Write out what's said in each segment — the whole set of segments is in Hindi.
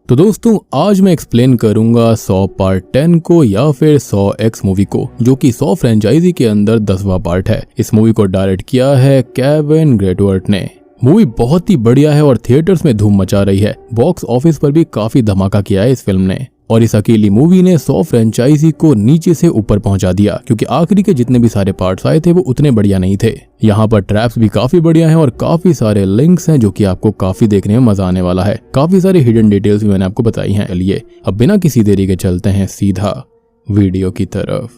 तो दोस्तों आज मैं एक्सप्लेन करूंगा 100 पार्ट 10 को या फिर 100 एक्स मूवी को, जो कि 100 फ्रेंचाइजी के अंदर 10वां पार्ट है। इस मूवी को डायरेक्ट किया है केविन ग्रेटवर्थ ने। मूवी बहुत ही बढ़िया है और थिएटर्स में धूम मचा रही है। बॉक्स ऑफिस पर भी काफी धमाका किया है इस फिल्म ने, और इस अकेली मूवी ने 100 फ्रेंचाइजी को नीचे से ऊपर पहुंचा दिया, क्योंकि आखिरी के जितने भी सारे पार्ट्स आए थे वो उतने बढ़िया नहीं थे। यहाँ पर ट्रैप्स भी काफी बढ़िया हैं और काफी सारे लिंक्स हैं जो कि आपको काफी देखने में मजा आने वाला है। काफी सारी हिडन डिटेल्स भी मैंने आपको बताई हैं। चलिए अब बिना किसी देरी के चलते हैं सीधा वीडियो की तरफ।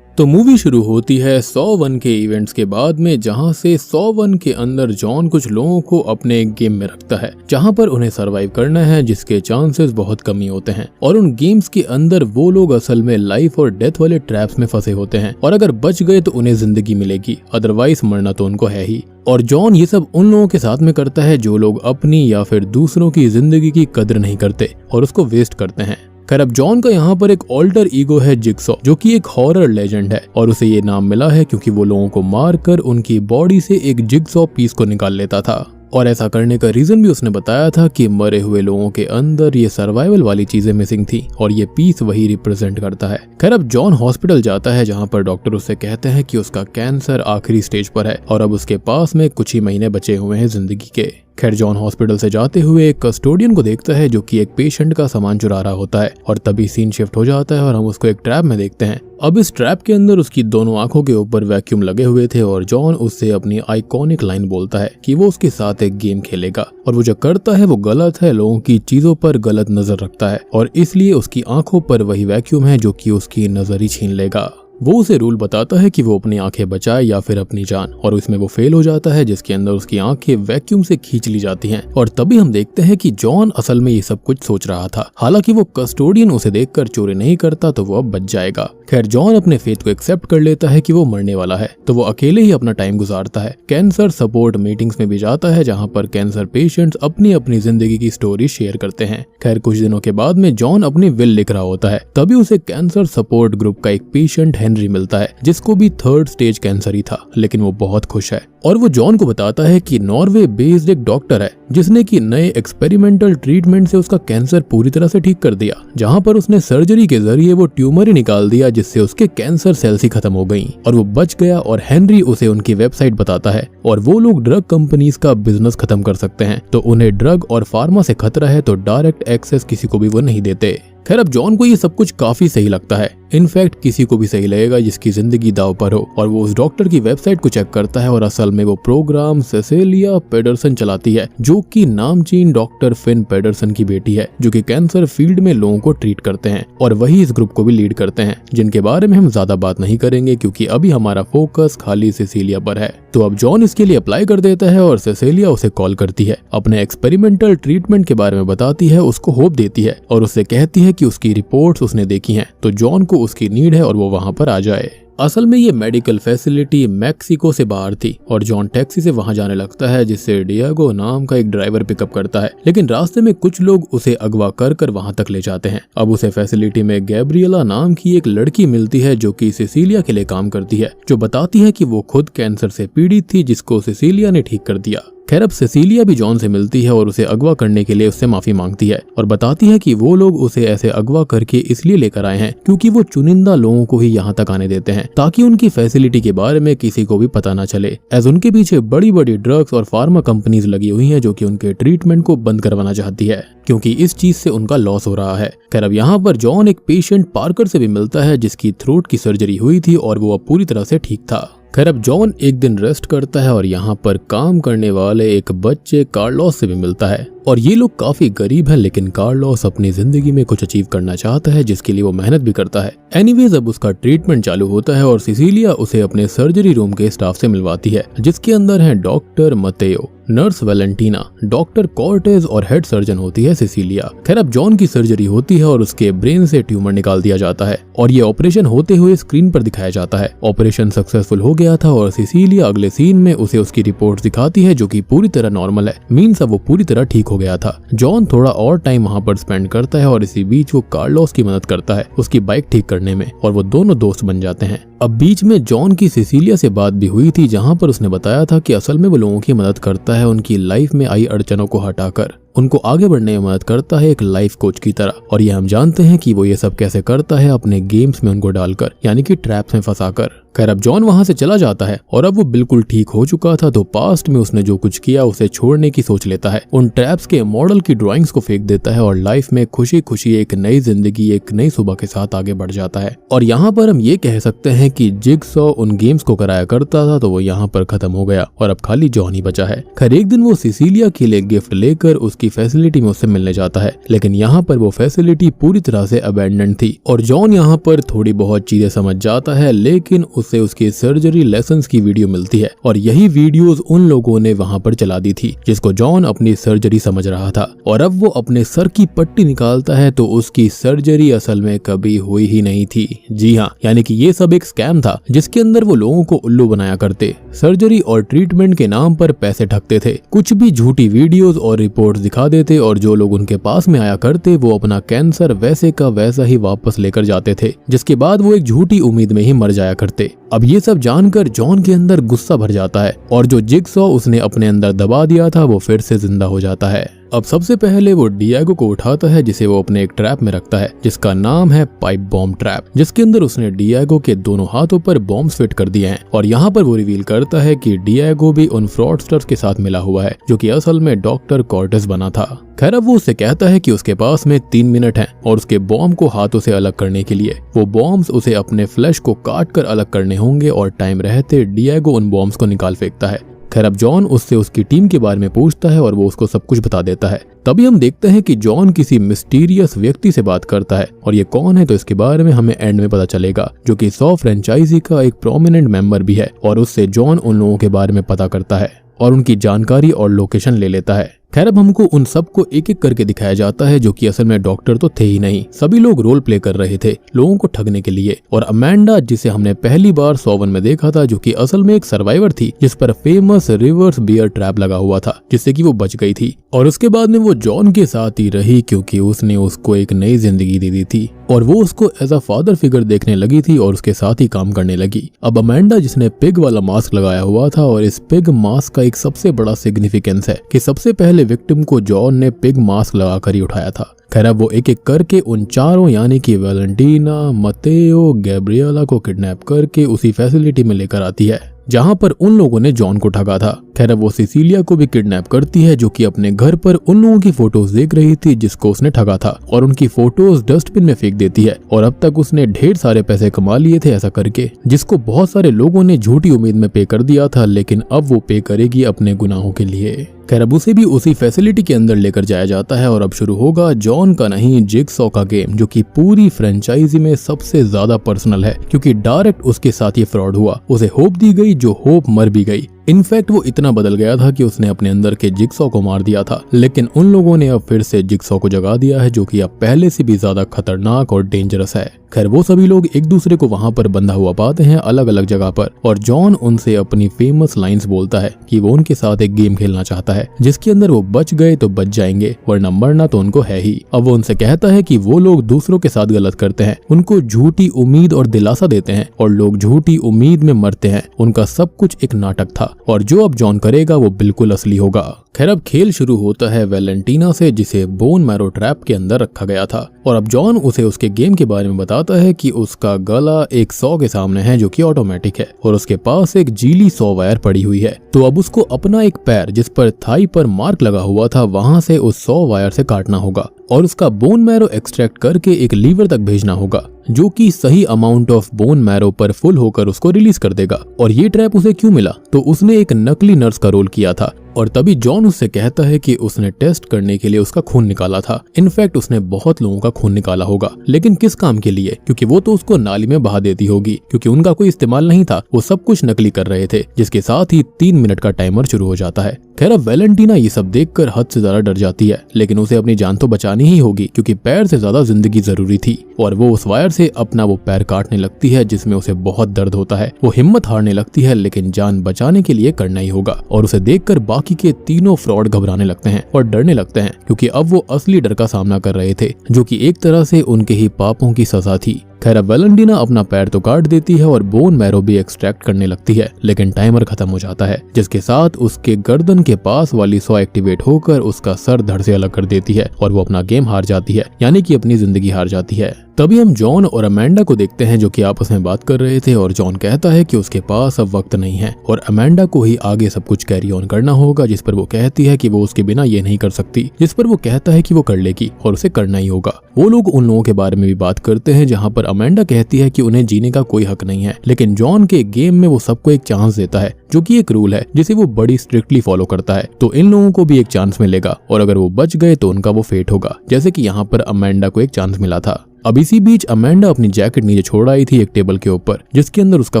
तो मूवी शुरू होती है 101 के इवेंट्स के बाद में, जहां से 101 के अंदर जॉन कुछ लोगों को अपने एक गेम में रखता है जहां पर उन्हें सरवाइव करना है, जिसके चांसेस बहुत कमी होते हैं। और उन गेम्स के अंदर वो लोग असल में लाइफ और डेथ वाले ट्रैप्स में फंसे होते हैं, और अगर बच गए तो उन्हें जिंदगी मिलेगी, अदरवाइज मरना तो उनको है ही। और जॉन ये सब उन लोगों के साथ में करता है जो लोग अपनी या फिर दूसरों की जिंदगी की कदर नहीं करते और उसको वेस्ट करते हैं। खैर अब जॉन का यहाँ पर एक ऑल्टर ईगो है जिगसॉ, जो कि एक हॉरर लेजेंड है, और उसे ये नाम मिला है क्योंकि वो लोगों को मारकर उनकी बॉडी से एक जिगसॉ पीस को निकाल लेता था। और ऐसा करने का रीजन भी उसने बताया था कि मरे हुए लोगों के अंदर ये सर्वाइवल वाली चीजें मिसिंग थी और ये पीस वही रिप्रेजेंट करता है। खैर अब जॉन हॉस्पिटल जाता है जहाँ पर डॉक्टर उससे कहते हैं कि उसका कैंसर आखिरी स्टेज पर है और अब उसके पास में कुछ ही महीने बचे हुए हैं जिंदगी के। खैर जॉन हॉस्पिटल से जाते हुए एक कस्टोडियन को देखता है जो कि एक पेशेंट का सामान चुरा रहा होता है, और तभी सीन शिफ्ट हो जाता है और हम उसको एक ट्रैप में देखते हैं। अब इस ट्रैप के अंदर उसकी दोनों आंखों के ऊपर वैक्यूम लगे हुए थे और जॉन उससे अपनी आइकॉनिक लाइन बोलता है कि वो उसके साथ एक गेम खेलेगा, और वो जो करता है वो गलत है, लोगों की चीजों पर गलत नजर रखता है और इसलिए उसकी आंखों पर वही वैक्यूम है जो कि उसकी नजर ही छीन लेगा। वो उसे रूल बताता है कि वो अपनी आंखें बचाए या फिर अपनी जान, और उसमें वो फेल हो जाता है, जिसके अंदर उसकी आंखें वैक्यूम से खींच ली जाती हैं। और तभी हम देखते हैं कि जॉन असल में ये सब कुछ सोच रहा था। हालांकि वो कस्टोडियन उसे देखकर चोरी नहीं करता तो वो अब बच जाएगा। खैर जॉन अपने फेथ को एक्सेप्ट कर लेता है कि वो मरने वाला है, तो वो अकेले ही अपना टाइम गुजारता है। कैंसर सपोर्ट मीटिंग्स में भी जाता है जहाँ पर कैंसर पेशेंट्स अपनी अपनी जिंदगी की स्टोरी शेयर करते हैं। खैर कुछ दिनों के बाद में जॉन अपनी विल लिख रहा होता है, तभी उसे कैंसर सपोर्ट ग्रुप का एक पेशेंट हेनरी मिलता है, जिसको भी 3rd स्टेज कैंसर ही था, लेकिन वो बहुत खुश है। और वो जॉन को बताता है कि नॉर्वे बेस्ड एक डॉक्टर है जिसने की नए एक्सपेरिमेंटल ट्रीटमेंट से उसका कैंसर पूरी तरह से ठीक कर दिया, जहां पर उसने सर्जरी के जरिए वो ट्यूमर ही निकाल दिया जिससे उसके कैंसर सेल्स ही खत्म हो गई और वो बच गया। और हेनरी उसे उनकी वेबसाइट बताता है, और वो लोग ड्रग कंपनीज का बिजनेस खत्म कर सकते हैं, तो उन्हें ड्रग और फार्मा से खतरा है तो डायरेक्ट एक्सेस किसी को भी वो नहीं देते। खैर अब जॉन को ये सब कुछ काफी सही लगता है, इनफैक्ट किसी को भी सही लगेगा जिसकी जिंदगी दांव पर हो। और वो उस डॉक्टर की वेबसाइट को चेक करता है और असल में वो प्रोग्राम सेसिलिया पेडरसन चलाती है, जो कि नामचीन डॉक्टर फिन पेडरसन की बेटी है, जो कि कैंसर फील्ड में लोगों को ट्रीट करते हैं, और वही इस ग्रुप को भी लीड करते हैं, जिनके बारे में हम ज्यादा बात नहीं करेंगे क्योंकि अभी हमारा फोकस खाली सेसिलिया पर है। तो अब जॉन इसके लिए अप्लाई कर देता है और सेसिलिया उसे कॉल करती है, अपने एक्सपेरिमेंटल ट्रीटमेंट के बारे में बताती है, उसको होप देती है और उससे कहती है कि उसकी रिपोर्ट्स उसने देखी हैं, तो जॉन को उसकी नीड है और वो वहां पर आ जाए। असल में ये मेडिकल फैसिलिटी मैक्सिको से बाहर थी और जॉन टैक्सी से वहां जाने लगता है, जिससे डियागो नाम का एक ड्राइवर पिकअप करता है, लेकिन रास्ते में कुछ लोग उसे अगवा कर वहां तक ले जाते हैं। अब उसे फैसिलिटी में गैब्रिएला नाम की एक लड़की मिलती है जो कि सिसिलिया के लिए काम करती है, जो बताती है कि वो खुद कैंसर से पीड़ित थी, जिसको सिसिलिया ने ठीक कर दिया। खैर अब सेसिलिया भी जॉन से मिलती है और उसे अगवा करने के लिए उससे माफी मांगती है और बताती है कि वो लोग उसे ऐसे अगवा करके इसलिए लेकर आए हैं क्योंकि वो चुनिंदा लोगों को ही यहाँ तक आने देते हैं, ताकि उनकी फैसिलिटी के बारे में किसी को भी पता ना चले, एज उनके पीछे बड़ी बड़ी ड्रग्स और फार्मा कंपनीज लगी हुई हैं जो कि उनके ट्रीटमेंट को बंद करवाना चाहती है, क्योंकि इस चीज से उनका लॉस हो रहा है। खैर अब यहाँ पर जॉन एक पेशेंट पार्कर से भी मिलता है जिसकी थ्रोट की सर्जरी हुई थी और वो अब पूरी तरह से ठीक था। खैर अब जॉन एक दिन रेस्ट करता है और यहाँ पर काम करने वाले एक बच्चे कार्लोस से भी मिलता है, और ये लोग काफी गरीब हैं, लेकिन कार्लोस अपनी जिंदगी में कुछ अचीव करना चाहता है, जिसके लिए वो मेहनत भी करता है। एनीवेज अब उसका ट्रीटमेंट चालू होता है और सिसिलिया उसे अपने सर्जरी रूम के स्टाफ से मिलवाती है, जिसके अंदर है doctor Matteo, nurse Valentina, doctor Cortez और हेड सर्जन होती है सिसिलिया। खैर अब जॉन की सर्जरी होती है और उसके ब्रेन से ट्यूमर निकाल दिया जाता है और ये ऑपरेशन होते हुए स्क्रीन पर दिखाया जाता है। ऑपरेशन सक्सेसफुल हो गया था और सिसिलिया अगले सीन में उसे उसकी रिपोर्ट दिखाती है जो कि पूरी तरह नॉर्मल है, मीन्स अब वो पूरी तरह ठीक हो गया था। जॉन थोड़ा और टाइम वहाँ पर स्पेंड करता है और इसी बीच वो कार्लोस की मदद करता है उसकी बाइक ठीक करने में, और वो दोनों दोस्त बन जाते हैं। अब बीच में जॉन की सिसिलिया से बात भी हुई थी, जहाँ पर उसने बताया था कि असल में वो लोगों की मदद करता है उनकी लाइफ में आई अड़चनों को हटाकर। उनको आगे बढ़ने में मदद करता है एक लाइफ कोच की तरह। और ये हम जानते हैं कि वो ये सब कैसे करता है, अपने गेम्स में उनको डालकर, यानी कि ट्रैप्स में फंसाकर। खैर अब जॉन वहां से चला जाता है और अब वो बिल्कुल ठीक हो चुका था, तो पास्ट में उसने जो कुछ किया उसे छोड़ने की सोच लेता है। उन ट्रैप्स के मॉडल की ड्राइंग्स को फेंक देता है और लाइफ में खुशी खुशी एक नई जिंदगी, एक नई सुबह के साथ आगे बढ़ जाता है। और यहाँ पर हम ये कह सकते हैं कि जिगसॉ उन गेम्स को कराया करता था तो वो यहाँ पर खत्म हो गया और अब खाली जॉन ही बचा है। खैर एक दिन वो सिसिलिया के लिए गिफ्ट लेकर उसकी फैसिलिटी में उससे मिलने जाता है, लेकिन यहाँ पर वो फैसिलिटी पूरी तरह से अबैंडन थी और जॉन यहाँ पर थोड़ी बहुत चीजें समझ जाता है, लेकिन उसे उसकी सर्जरी लेसन्स की वीडियो मिलती है और यही वीडियोस उन लोगों ने वहां पर चला दी थी जिसको जॉन अपनी सर्जरी समझ रहा था। और अब वो अपने सर की पट्टी निकालता है तो उसकी सर्जरी असल में कभी हुई ही नहीं थी। जी हाँ, यानी कि ये सब एक स्कैम था जिसके अंदर वो लोगों को उल्लू बनाया करते, सर्जरी और ट्रीटमेंट के नाम पर पैसे ठगते थे, कुछ भी झूठी वीडियोस और रिपोर्ट्स दिखा देते और जो लोग उनके पास में आया करते वो अपना कैंसर वैसे का वैसा ही वापस लेकर जाते थे, जिसके बाद वो एक झूठी उम्मीद में ही मर जाया करते। अब ये सब जानकर जॉन के अंदर गुस्सा भर जाता है और जो जिगसॉ उसने अपने अंदर दबा दिया था वो फिर से जिंदा हो जाता है। अब सबसे पहले वो डिएगो को उठाता है जिसे वो अपने एक ट्रैप में रखता है जिसका नाम है पाइप बॉम्ब ट्रैप, जिसके अंदर उसने डिएगो के दोनों हाथों पर बॉम्ब्स फिट कर दिए हैं। और यहाँ पर वो रिवील करता है कि डिएगो भी उन फ्रॉडस्टर्स के साथ मिला हुआ है जो कि असल में डॉक्टर कॉर्टेस बना था। खैर अब वो उससे कहता है कि उसके पास में 3 मिनट हैं और उसके बॉम्ब को हाथों से अलग करने के लिए वो बॉम्ब्स उसे अपने फ्लैश को काट कर अलग करने होंगे और टाइम रहते डिएगो उन बॉम्ब्स को निकाल फेंकता है। खैर अब जॉन उससे उसकी टीम के बारे में पूछता है और वो उसको सब कुछ बता देता है। तभी हम देखते हैं कि जॉन किसी मिस्टीरियस व्यक्ति से बात करता है और ये कौन है तो इसके बारे में हमें एंड में पता चलेगा, जो कि सॉ फ्रेंचाइजी का एक प्रोमिनेंट मेंबर भी है। और उससे जॉन उन लोगों के बारे में पता करता है और उनकी जानकारी और लोकेशन ले लेता है। खैर अब हमको उन सबको एक एक करके दिखाया जाता है जो कि असल में डॉक्टर तो थे ही नहीं, सभी लोग रोल प्ले कर रहे थे लोगों को ठगने के लिए। और अमेंडा जिसे हमने पहली बार सॉ 1 में देखा था, जो कि असल में एक सर्वाइवर थी जिस पर फेमस रिवर्स बियर ट्रैप लगा हुआ था जिससे कि वो बच गई थी। और उसके बाद में वो जॉन के साथ ही रही क्योंकि उसने उसको एक नई जिंदगी दे दी थी और वो उसको एज अ फादर फिगर देखने लगी थी और उसके साथ ही काम करने लगी। अब अमेंडा जिसने पिग वाला मास्क लगाया हुआ था, और इस पिग मास्क का एक सबसे बड़ा सिग्निफिकेंस है कि सबसे पहले विक्टिम को जॉन ने पिग मास्क लगाकर ही उठाया था। खैर अब वो एक एक करके उन चारों यानी कि वैलेंटीना, मतेओ, गैब्रिएला को किडनैप करके उसी फैसिलिटी में लेकर आती है जहां पर उन लोगों ने जॉन को ठगा था। खैर अब वो सिसिलिया को भी किडनैप करती है जो कि अपने घर पर उन लोगों की फोटोज देख रही थी जिसको उसने ठगा था और उनकी फोटोज डस्टबिन में फेंक देती है। और अब तक उसने ढेर सारे पैसे कमा लिए थे ऐसा करके, जिसको बहुत सारे लोगों ने झूठी उम्मीद में पे कर दिया था, लेकिन अब वो पे करेगी अपने गुनाहों के लिए। खैर अब उसे भी उसी फैसिलिटी के अंदर लेकर जाया जाता है और अब शुरू होगा जॉन का नहीं जिगसॉ का गेम, जो कि पूरी फ्रेंचाइजी में सबसे ज्यादा पर्सनल है क्योंकि डायरेक्ट उसके साथ ये फ्रॉड हुआ। उसे होप दी गई जो होप मर भी गई। इनफैक्ट वो इतना बदल गया था कि उसने अपने अंदर के जिगसॉ को मार दिया था, लेकिन उन लोगों ने अब फिर से जिगसॉ को जगा दिया है जो कि अब पहले से भी ज्यादा खतरनाक और डेंजरस है। खैर वो सभी लोग एक दूसरे को वहां पर बंधा हुआ पाते हैं अलग अलग जगह पर और जॉन उनसे अपनी फेमस लाइंस बोलता है कि वो उनके साथ एक गेम खेलना चाहता है जिसके अंदर वो बच गए तो बच जाएंगे वरना मरना तो उनको है ही। अब वो उनसे कहता है कि वो लोग दूसरों के साथ गलत करते हैं, उनको झूठी उम्मीद और दिलासा देते हैं और लोग झूठी उम्मीद में मरते हैं। उनका सब कुछ एक नाटक था और जो अब जॉन करेगा वो बिल्कुल असली होगा। खैर अब खेल शुरू होता है वैलेंटीना से जिसे बोन मैरो ट्रैप के अंदर रखा गया था और अब जॉन उसे उसके गेम के बारे में बताता है कि उसका गला एक सॉ के सामने है जो कि ऑटोमेटिक है और उसके पास एक जीली सॉ वायर पड़ी हुई है। तो अब उसको अपना एक पैर जिस पर थाई पर मार्क लगा हुआ था वहां से उस सॉ वायर से काटना होगा और उसका बोन मैरो एक्सट्रैक्ट करके एक लीवर तक भेजना होगा जो कि सही अमाउंट ऑफ बोन मैरो पर फुल होकर उसको रिलीज कर देगा। और ये ट्रैप उसे क्यों मिला? तो उसने एक नकली नर्स का रोल किया था और तभी जॉन उससे कहता है कि उसने टेस्ट करने के लिए उसका खून निकाला था। इनफैक्ट उसने बहुत लोगों का खून निकाला होगा, लेकिन किस काम के लिए? क्योंकि वो तो उसको नाली में बहा देती होगी क्योंकि उनका कोई इस्तेमाल नहीं था, वो सब कुछ नकली कर रहे थे। जिसके साथ ही 3 मिनट का टाइमर शुरू हो जाता है। खैर अब वैलेंटीना ये सब देखकर हद से ज्यादा डर जाती है, लेकिन उसे अपनी जान तो बचानी ही होगी क्योंकि पैर से ज्यादा जिंदगी जरूरी थी और वो उस वायर से अपना वो पैर काटने लगती है जिसमें उसे बहुत दर्द होता है। वो हिम्मत हारने लगती है लेकिन जान बचाने के लिए करना ही होगा और उसे देखकर बाकी के तीनों फ्रॉड घबराने लगते हैं और डरने लगते हैं क्योंकि अब वो असली डर का सामना कर रहे थे जो कि एक तरह से उनके ही पापों की सजा थी। खैर अब वैलेंटीना अपना पैर तो काट देती है और बोन मैरो भी एक्सट्रैक्ट करने लगती है, लेकिन टाइमर खत्म हो जाता है, जिसके साथ उसके गर्दन के पास वाली सॉ एक्टिवेट होकर उसका सर धड़ से अलग कर देती है और वो अपना गेम हार जाती है, यानी कि अपनी जिंदगी हार जाती है। तभी हम जॉन और अमेंडा को देखते हैं जो कि आपस में बात कर रहे थे और जॉन कहता है कि उसके पास अब वक्त नहीं है और अमेंडा को ही आगे सब कुछ कैरी ऑन करना होगा, जिस पर वो कहती है कि वो उसके बिना ये नहीं कर सकती, जिस पर वो कहता है कि वो कर लेगी और उसे करना ही होगा। वो लोग उन लोगों के बारे में भी बात करते हैं जहाँ पर अमेंडा कहती है कि उन्हें जीने का कोई हक नहीं है, लेकिन जॉन के गेम में वो सबको एक चांस देता है, जो कि एक रूल है जिसे वो बड़ी स्ट्रिक्टली फॉलो करता है। तो इन लोगों को भी एक चांस मिलेगा और अगर वो बच गए तो उनका वो फेट होगा, जैसे कि यहाँ पर अमेंडा को एक चांस मिला था। अब इसी बीच अमेंडा अपनी जैकेट नीचे छोड़ आई थी एक टेबल के ऊपर, जिसके अंदर उसका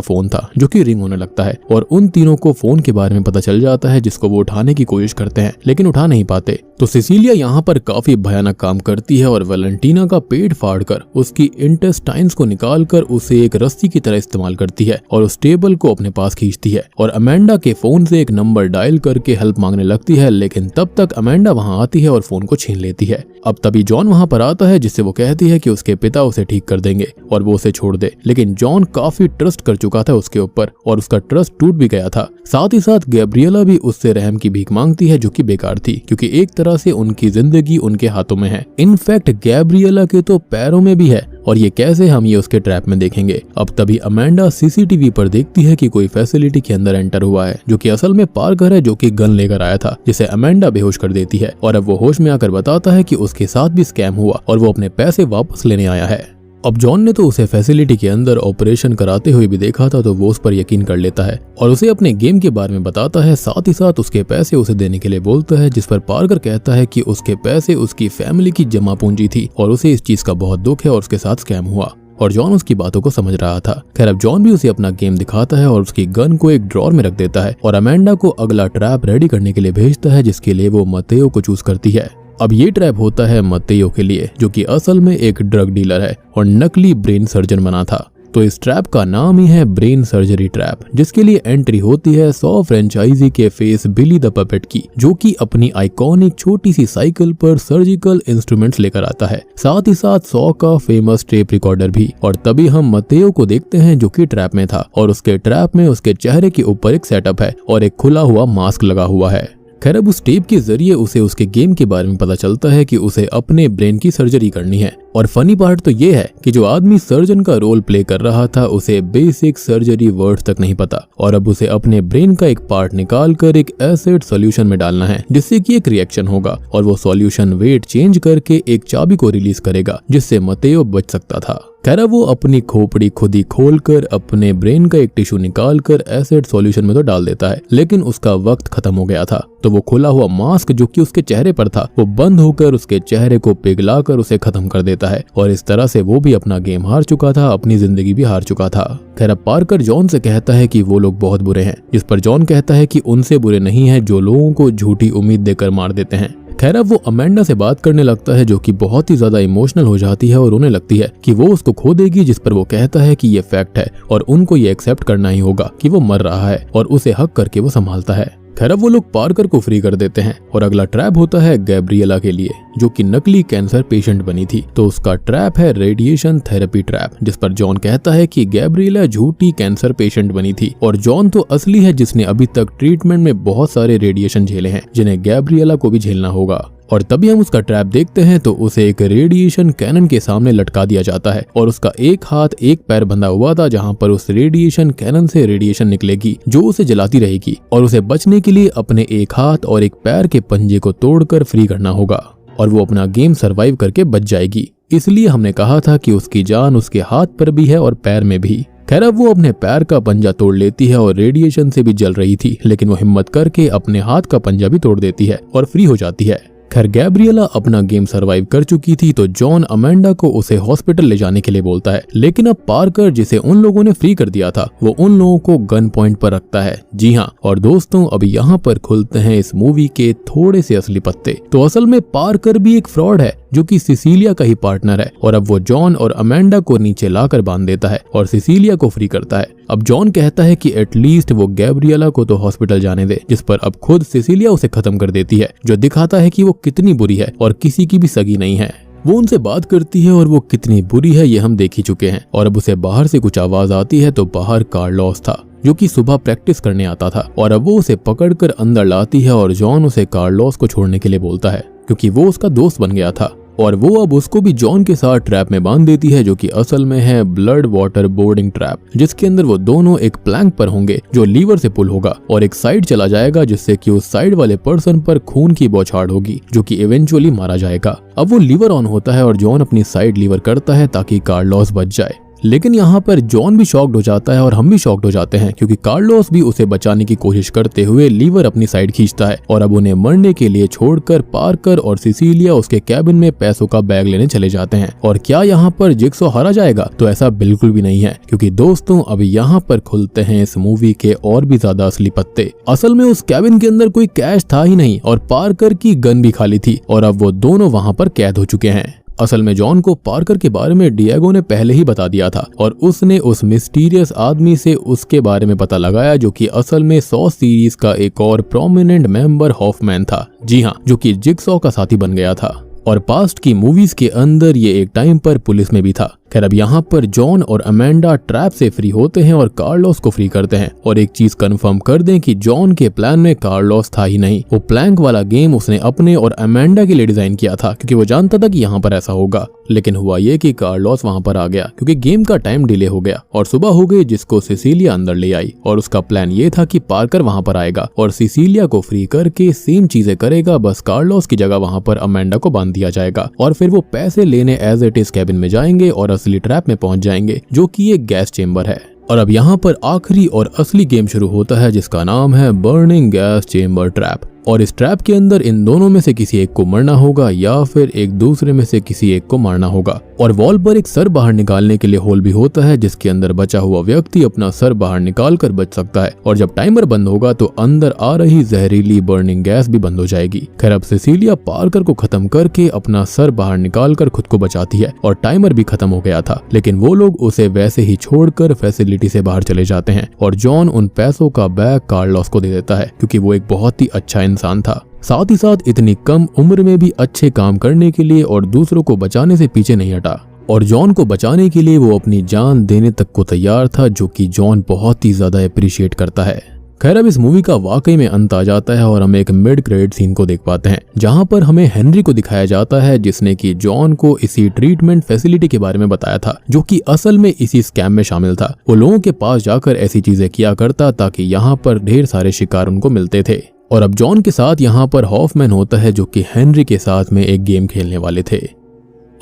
फोन था जो कि रिंग होने लगता है और उन तीनों को फोन के बारे में पता चल जाता है, जिसको वो उठाने की कोशिश करते हैं लेकिन उठा नहीं पाते। तो सिसिलिया यहाँ पर काफी भयानक काम करती है और वैलेंटीना का पेट फाड़कर उसकी इंटेस्टाइन्स को निकालकर उसे एक रस्सी की तरह इस्तेमाल करती है और उस टेबल को अपने पास खींचती है और अमेंडा के फोन से एक नंबर डायल करके हेल्प मांगने लगती है, लेकिन तब तक अमेंडा वहाँ आती है और फोन को छीन लेती है। अब तभी जॉन वहाँ पर आता है, जिससे वो कहती है कि उसके पिता उसे ठीक कर देंगे और वो उसे छोड़ दे, लेकिन जॉन काफी ट्रस्ट कर चुका था उसके ऊपर और उसका ट्रस्ट टूट भी गया था। साथ ही साथ गैब्रिएला भी उससे रहम की भीख मांगती है, जो कि बेकार थी क्योंकि एक तरह से उनकी जिंदगी उनके हाथों में है। इनफैक्ट गैब्रिएला के तो पैरों में भी है और ये कैसे हम ये उसके ट्रैप में देखेंगे। अब तभी अमेंडा सीसीटीवी पर देखती है कि कोई फैसिलिटी के अंदर एंटर हुआ है, जो कि असल में पार्कर है, जो कि गन लेकर आया था, जिसे अमेंडा बेहोश कर देती है और अब वो होश में आकर बताता है कि उसके साथ भी स्कैम हुआ और वो अपने पैसे वापस लेने आया है। अब जॉन ने तो उसे फैसिलिटी के अंदर ऑपरेशन कराते हुए भी देखा था, तो वो उस पर यकीन कर लेता है और उसे अपने गेम के बारे में बताता है, साथ ही साथ उसके पैसे उसे देने के लिए बोलता है, जिस पर पार्कर कहता है कि उसके पैसे उसकी फैमिली की जमा पूंजी थी और उसे इस चीज का बहुत दुख है और उसके साथ स्कैम हुआ और जॉन उसकी बातों को समझ रहा था। खैर अब जॉन भी उसे अपना गेम दिखाता है और उसकी गन को एक ड्रॉर में रख देता है और अमेंडा को अगला ट्रैप रेडी करने के लिए भेजता है, जिसके लिए वो मतेयो को चूज करती है। अब ये ट्रैप होता है मतेयो के लिए, जो कि असल में एक ड्रग डीलर है और नकली ब्रेन सर्जन बना था। तो इस ट्रैप का नाम ही है ब्रेन सर्जरी ट्रैप, जिसके लिए एंट्री होती है सॉ फ्रेंचाइजी के फेस बिली द पपेट की, जो कि अपनी आइकॉनिक छोटी सी साइकिल पर सर्जिकल इंस्ट्रूमेंट्स लेकर आता है, साथ ही साथ सॉ का फेमस टेप रिकॉर्डर भी। और तभी हम मतेयो को देखते हैं जो कि ट्रैप में था और उसके ट्रैप में उसके चेहरे के ऊपर एक सेटअप है और एक खुला हुआ मास्क लगा हुआ है। खैर अब उस टेप के जरिए उसे उसके गेम के बारे में पता चलता है कि उसे अपने ब्रेन की सर्जरी करनी है। और फनी पार्ट तो ये है कि जो आदमी सर्जन का रोल प्ले कर रहा था उसे बेसिक सर्जरी वर्ड्स तक नहीं पता और अब उसे अपने ब्रेन का एक पार्ट निकाल कर एक एसिड सॉल्यूशन में डालना है, जिससे कि एक रिएक्शन होगा और वो सॉल्यूशन वेट चेंज करके एक चाबी को रिलीज करेगा, जिससे मतेयो बच सकता था। खैर वो अपनी खोपड़ी खुद ही खोलकर अपने ब्रेन का एक टिश्यू निकाल कर एसिड सॉल्यूशन में तो डाल देता है, लेकिन उसका वक्त खत्म हो गया था। तो वो खुला हुआ मास्क जो कि उसके चेहरे पर था वो बंद होकर उसके चेहरे को पिघलाकर उसे खत्म कर देता है और इस तरह से वो भी अपना गेम हार चुका था, अपनी जिंदगी भी हार चुका था। खैर अब पार्कर जॉन से कहता है कि वो लोग बहुत बुरे हैं, जिस पर जॉन कहता है कि उनसे बुरे नहीं है जो लोगों को झूठी उम्मीद देकर मार देते हैं। खैर अब वो अमेंडा से बात करने लगता है, जो कि बहुत ही ज्यादा इमोशनल हो जाती है और उन्हें लगती है कि वो उसको खो देगी, जिस पर वो कहता है कि ये फैक्ट है और उनको ये एक्सेप्ट करना ही होगा कि वो मर रहा है और उसे हक करके वो संभालता है। खैर अब वो लोग पार्कर को फ्री कर देते हैं और अगला ट्रैप होता है गैब्रिएला के लिए, जो कि नकली कैंसर पेशेंट बनी थी। तो उसका ट्रैप है रेडिएशन थेरेपी ट्रैप, जिस पर जॉन कहता है कि गैब्रिएला झूठी कैंसर पेशेंट बनी थी और जॉन तो असली है, जिसने अभी तक ट्रीटमेंट में बहुत सारे रेडिएशन झेले हैं, जिन्हें गैब्रिएला को भी झेलना होगा। और तभी हम उसका ट्रैप देखते हैं तो उसे एक रेडिएशन कैनन के सामने लटका दिया जाता है और उसका एक हाथ एक पैर बंधा हुआ था, जहां पर उस रेडिएशन कैनन से रेडिएशन निकलेगी जो उसे जलाती रहेगी और उसे बचने के लिए अपने एक हाथ और एक पैर के पंजे को तोड़कर फ्री करना होगा और वो अपना गेम सरवाइव करके बच जाएगी। इसलिए हमने कहा था कि उसकी जान उसके हाथ पर भी है और पैर में भी। खैर अब वो अपने पैर का पंजा तोड़ लेती है और रेडिएशन से भी जल रही थी, लेकिन वो हिम्मत करके अपने हाथ का पंजा भी तोड़ देती है और फ्री हो जाती है। खैर गैब्रिएला अपना गेम सरवाइव कर चुकी थी, तो जॉन अमेंडा को उसे हॉस्पिटल ले जाने के लिए बोलता है, लेकिन अब पार्कर जिसे उन लोगों ने फ्री कर दिया था वो उन लोगों को गन पॉइंट पर रखता है। जी हाँ, और दोस्तों अब यहाँ पर खुलते हैं इस मूवी के थोड़े से असली पत्ते। तो असल में पार्कर भी एक फ्रॉड है जो कि सिसिलिया का ही पार्टनर है और अब वो जॉन और अमेंडा को नीचे लाकर बांध देता है और सिसिलिया को फ्री करता है। अब जॉन कहता है कि एटलीस्ट वो गैब्रिएला को तो हॉस्पिटल जाने दे, जिस पर अब खुद सिसिलिया उसे खत्म कर देती है, जो दिखाता है कि वो कितनी बुरी है और किसी की भी सगी नहीं है। वो उनसे बात करती है और वो कितनी बुरी है ये हम देख ही चुके हैं। और अब उसे बाहर से कुछ आवाज आती है तो बाहर कार्लोस था जो कि सुबह प्रैक्टिस करने आता था और अब वो उसे पकड़कर अंदर लाती है और जॉन उसे कार्लोस को छोड़ने के लिए बोलता है क्योंकि वो उसका दोस्त बन गया था। और वो अब उसको भी जॉन के साथ ट्रैप में बांध देती है जो कि असल में है ब्लड वाटर बोर्डिंग ट्रैप, जिसके अंदर वो दोनों एक प्लैंक पर होंगे जो लीवर से पुल होगा और एक साइड चला जाएगा जिससे कि उस साइड वाले पर्सन पर खून की बौछार होगी जो कि इवेंचुअली मारा जाएगा। अब वो लीवर ऑन होता है और जॉन अपनी साइड लीवर करता है ताकि कार्लोस बच जाए। लेकिन यहाँ पर जॉन भी शॉक्ड हो जाता है और हम भी शॉक्ड हो जाते हैं क्योंकि कार्लोस भी उसे बचाने की कोशिश करते हुए लीवर अपनी साइड खींचता है और अब उन्हें मरने के लिए छोड़कर पार्कर और सिसिलिया उसके कैबिन में पैसों का बैग लेने चले जाते हैं। और क्या यहाँ पर जिग्सॉ हारा जाएगा? तो ऐसा बिल्कुल भी नहीं है क्योंकि दोस्तों अब यहाँ पर खुलते हैं इस मूवी के और भी ज्यादा असली पत्ते। असल में उस कैबिन के अंदर कोई कैश था ही नहीं और पार्कर की गन भी खाली थी और अब वो दोनों वहाँ पर कैद हो चुके हैं। असल में जॉन को पार्कर के बारे में डिएगो ने पहले ही बता दिया था और उसने उस मिस्टीरियस आदमी से उसके बारे में पता लगाया जो कि असल में सॉ सीरीज का एक और प्रोमिनेंट मेंबर हॉफमैन था। जी हाँ, जो कि जिग्सॉ का साथी बन गया था और पास्ट की मूवीज के अंदर ये एक टाइम पर पुलिस में भी था। खैर अब यहाँ पर जॉन और अमेंडा ट्रैप से फ्री होते हैं और कार्लोस को फ्री करते हैं। और एक चीज कंफर्म कर दें कि जॉन के प्लान में कार्लोस था ही नहीं, वो प्लैंक वाला गेम उसने अपने और अमेंडा के लिए डिजाइन किया था क्योंकि वो जानता था कि यहाँ पर ऐसा होगा। लेकिन हुआ ये कि कार्लोस वहाँ पर आ गया क्योंकि गेम का टाइम डिले हो गया और सुबह हो गई जिसको सिसिलिया अंदर ले आई और उसका प्लान ये था कि पार्कर वहाँ पर आएगा और सिसिलिया को फ्री करके सेम चीजें करेगा, बस कार्लोस की जगह वहाँ पर अमेंडा को बांध दिया जाएगा और फिर वो पैसे लेने एज इट इज कैबिन में जाएंगे और असली ट्रैप में पहुंच जाएंगे जो कि एक गैस चेंबर है। और अब यहाँ पर आखिरी और असली गेम शुरू होता है जिसका नाम है बर्निंग गैस चेंबर ट्रैप। और इस ट्रैप के अंदर इन दोनों में से किसी एक को मरना होगा या फिर एक दूसरे में से किसी एक को मारना होगा। और वॉल पर एक सर बाहर निकालने के लिए होल भी होता है जिसके अंदर बचा हुआ व्यक्ति अपना सर बाहर निकाल कर बच सकता है और जब टाइमर बंद होगा तो अंदर आ रही जहरीली बर्निंग गैस भी बंद हो जाएगी। खैर अब सिसिलिया पार्कर को खत्म करके अपना सर बाहर निकाल कर खुद को बचाती है और टाइमर भी खत्म हो गया था, लेकिन वो लोग उसे वैसे ही छोड़कर फैसिलिटी से बाहर चले जाते हैं और जॉन उन पैसों का बैग कार्लोस को दे देता है क्योंकि वो एक बहुत ही अच्छा इंसान था। साथ ही साथ इतनी कम उम्र में भी अच्छे काम करने के लिए और दूसरों को बचाने से पीछे नहीं हटा और जॉन को बचाने के लिए वो अपनी जान देने तक को तैयार था, जो कि जॉन बहुत ही ज्यादा अप्रिशिएट करता है। खैर अब इस मूवी का वाकई में अंत आ जाता है और हम एक मिड क्रेडिट सीन को देख पाते हैं जहां पर हमें हेनरी को दिखाया जाता है जिसने कि जॉन को इसी ट्रीटमेंट फैसिलिटी के बारे में बताया था जो कि असल में इसी स्कैम में शामिल था। वो लोगों के पास जाकर ऐसी चीजें किया करता ताकि यहाँ पर ढेर सारे शिकार उनको मिलते थे। और अब जॉन के साथ यहाँ पर हॉफमैन होता है जो कि हेनरी के साथ में एक गेम खेलने वाले थे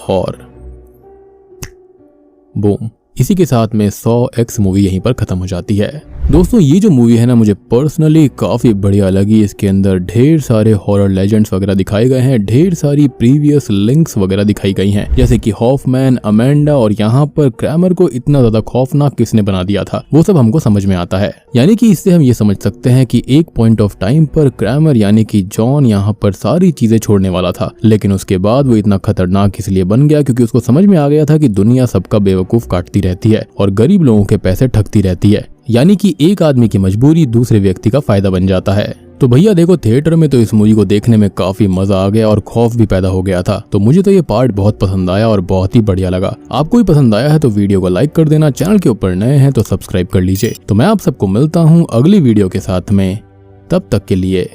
और बूम, इसी के साथ में सॉ एक्स मूवी यहीं पर खत्म हो जाती है। दोस्तों ये जो मूवी है ना मुझे पर्सनली काफी बढ़िया लगी। इसके अंदर ढेर सारे हॉरर लेजेंड्स वगैरह दिखाए गए हैं, ढेर सारी प्रीवियस लिंक्स वगैरह दिखाई गई हैं, जैसे कि हॉफमैन, अमेंडा और यहाँ पर क्रैमर को इतना ज्यादा खौफनाक किसने बना दिया था वो सब हमको समझ में आता है। यानी कि इससे हम ये समझ सकते हैं कि एक पॉइंट ऑफ टाइम पर क्रैमर यानी कि जॉन यहाँ पर सारी चीजें छोड़ने वाला था, लेकिन उसके बाद वो इतना खतरनाक इसलिए बन गया क्योंकि उसको समझ में आ गया था कि दुनिया सबका बेवकूफ काटती रहती है और गरीब लोगों के पैसे ठगती रहती है। यानी कि एक आदमी की मजबूरी दूसरे व्यक्ति का फायदा बन जाता है। तो भैया देखो थिएटर में तो इस मूवी को देखने में काफी मजा आ गया और खौफ भी पैदा हो गया था। तो मुझे तो ये पार्ट बहुत पसंद आया और बहुत ही बढ़िया लगा। आपको भी पसंद आया है तो वीडियो को लाइक कर देना, चैनल के ऊपर नए हैं तो सब्सक्राइब कर लीजिए। तो मैं आप सबको मिलता हूँ अगली वीडियो के साथ में, तब तक के लिए